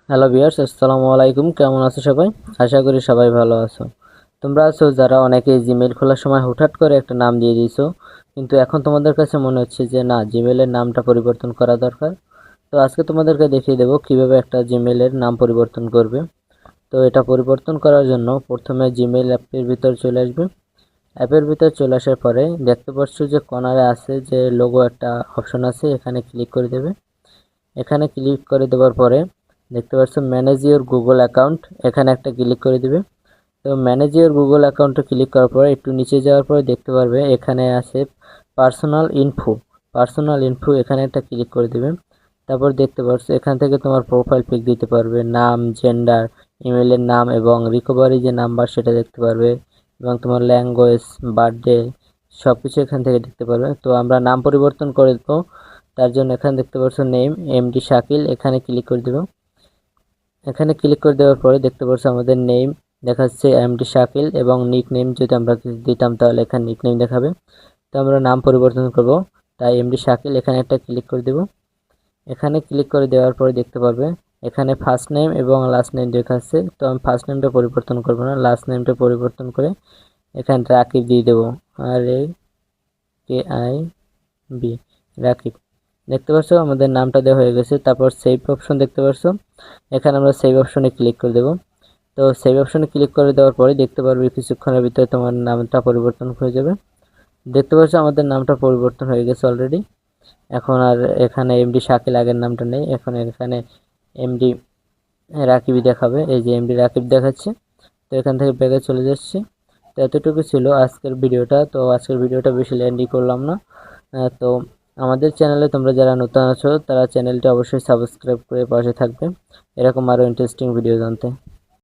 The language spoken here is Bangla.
হ্যালো ভিউয়ার্স, আসসালামু আলাইকুম। কেমন আছো সবাই? আশা করি সবাই ভালো আছো। তোমরা আছো যারা অনেকেই জিমেইল খোলার সময় হুটহাট করে একটা নাম দিয়ে দিয়েছো, কিন্তু এখন তোমাদের কাছে মনে হচ্ছে যে না, জিমেইলের নামটা পরিবর্তন করা দরকার। তো আজকে তোমাদেরকে দেখিয়ে দেবো কিভাবে একটা জিমেইলের নাম পরিবর্তন করবে। তো এটা পরিবর্তন করার জন্য প্রথমে জিমেইল অ্যাপের ভিতর চলে আসবে। অ্যাপের ভিতর চলে আসার পরে দেখতে পাচ্ছ যে কর্নারে আছে যে লোগো একটা অপশন আছে, এখানে ক্লিক করে দেবে। এখানে ক্লিক করে দেওয়ার পরে দেখতে পাচ্ছ ম্যানেজ ইওর গুগল অ্যাকাউন্ট, এখানে একটা ক্লিক করে দিবে। তো ম্যানেজ ইওর গুগল অ্যাকাউন্টে ক্লিক করার পরে একটু নিচে যাওয়ার পরে দেখতে পারবে এখানে আছে পার্সোনাল ইনফো। পার্সোনাল ইনফো এখানে একটা ক্লিক করে দিবে। তারপর দেখতে পাচ্ছ এখান থেকে তোমার প্রোফাইল পিক দিতে পারবে, নাম, জেন্ডার, ইমেলের নাম এবং রিকভারি যে নাম্বার সেটা দেখতে পারবে, এবং তোমার ল্যাঙ্গুয়েজ, বার্থডে সব কিছু এখান থেকে দেখতে পারবে। তো আমরা নাম পরিবর্তন করে দেবো, তার জন্য এখানে দেখতে পাচ্ছ নেম এমডি শাকিল, এখানে ক্লিক করে দেবো। এখানে ক্লিক করে দেওয়ার পরে দেখতে পাচ্ছ আমাদের নেম দেখাচ্ছে এমডি শাকিল, এবং নিক নেম যদি আমরা কিছু দিতাম তাহলে এখানে নিক নেম দেখাবে। তো আমরা নাম পরিবর্তন করব, তাই এমডি শাকিল এখানে একটা ক্লিক করে দেব। এখানে ক্লিক করে দেওয়ার পরে দেখতে পারবে এখানে ফার্স্ট নেম এবং লাস্ট নেম দেখাচ্ছে। তো আমি ফার্স্ট নেমটা পরিবর্তন করব না, লাস্ট নেমটা পরিবর্তন করে এখানে রাকিব দিয়ে দেবো। RAKIB, রাকিব। দেখতে পাচ্ছ আমাদের নামটা দেওয়া হয়ে গেছে। তারপর সেভ অপশন দেখতে পাচ্ছ, এখানে আমরা সেভ অপশনে ক্লিক করে দেব। তো সেভ অপশনে ক্লিক করে দেওয়ার পরে দেখতে পারবে কিছুক্ষণের ভিতরে তোমার নামটা পরিবর্তন হয়ে যাবে। দেখতে পাচ্ছ আমাদের নামটা পরিবর্তন হয়ে গেছে অলরেডি। এখন আর এখানে এমডি শাকিল আগের নামটা নেই, এখন এখানে এমডি রাকিবই দেখাবে। এই যে এমডি রাকিব দেখাচ্ছে। তো এখান থেকে ব্যাগে চলে যাচ্ছি। তো এতটুকু ছিল আজকের ভিডিওটা। তো আজকের ভিডিওটা বেশি লেন্দি করলাম না। তো আমাদের চ্যানেলে তোমরা যারা নতুন আছো তারা চ্যানেলটি অবশ্যই সাবস্ক্রাইব করে পাশে থাকবে এরকম আরও ইন্টারেস্টিং ভিডিও জানতে।